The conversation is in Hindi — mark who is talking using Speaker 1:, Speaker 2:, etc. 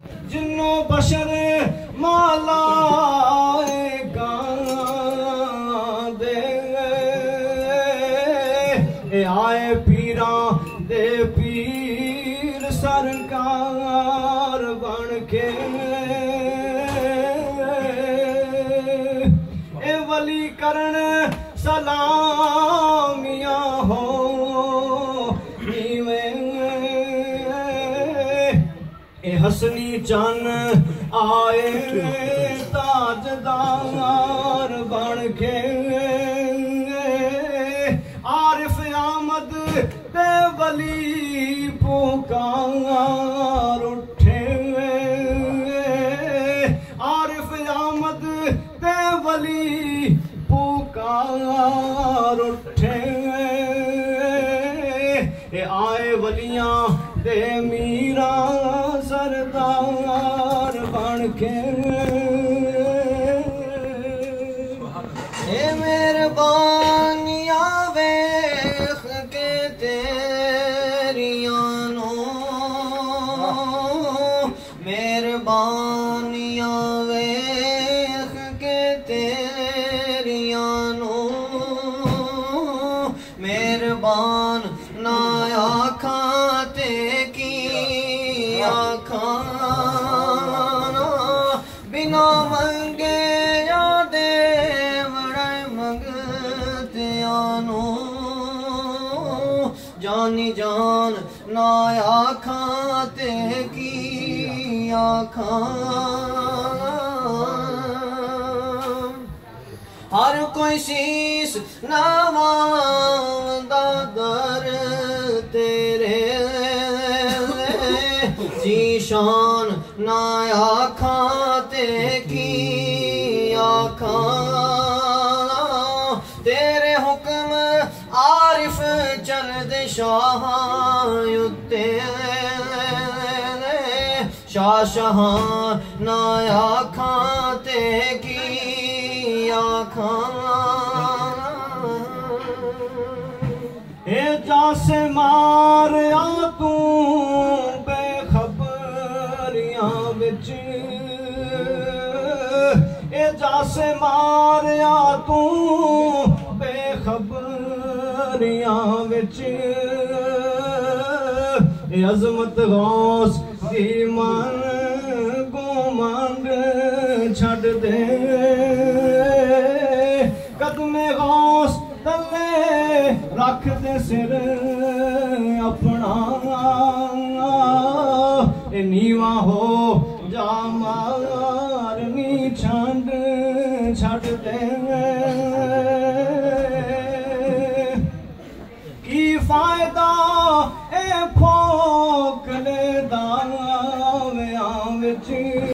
Speaker 1: जिन्नो बशर मालाएगा दे आए पीरा दे पीर सरकार बन के ए वली करण सलामियां हो हसनी चन आए ताजदार बन के आरिफ आमद ते वली पुकार उठे आरिफ आमद ते वली पुकार उठे आए वलियां दे मीरा सरदार बन के मेहरबानियां वेख के तेरियां नो मेहरबानियां वेख के तेरियां नो मेहरबान ना आखां ते की आखाना बिना मंगे या दे बड़े मंगते आनो जानी जान ना आखां ते की आखाना हर कोई शीश नवांदा दर तेरे जीशान ना आखां ते की आखां तेरे हुक्म आरिफ चल दे शाह उत्ते शाह शाह ना आखां ते की आखां ए जा से मार आ तू बिच ए जासे मारिया तू बेखबरियां बिच ए अजमत गौस दी मन गुमंड छड़ दे कदमे गौस तले रख दे सिर अपना नीवा हो जा मारनी छंड छड़ दे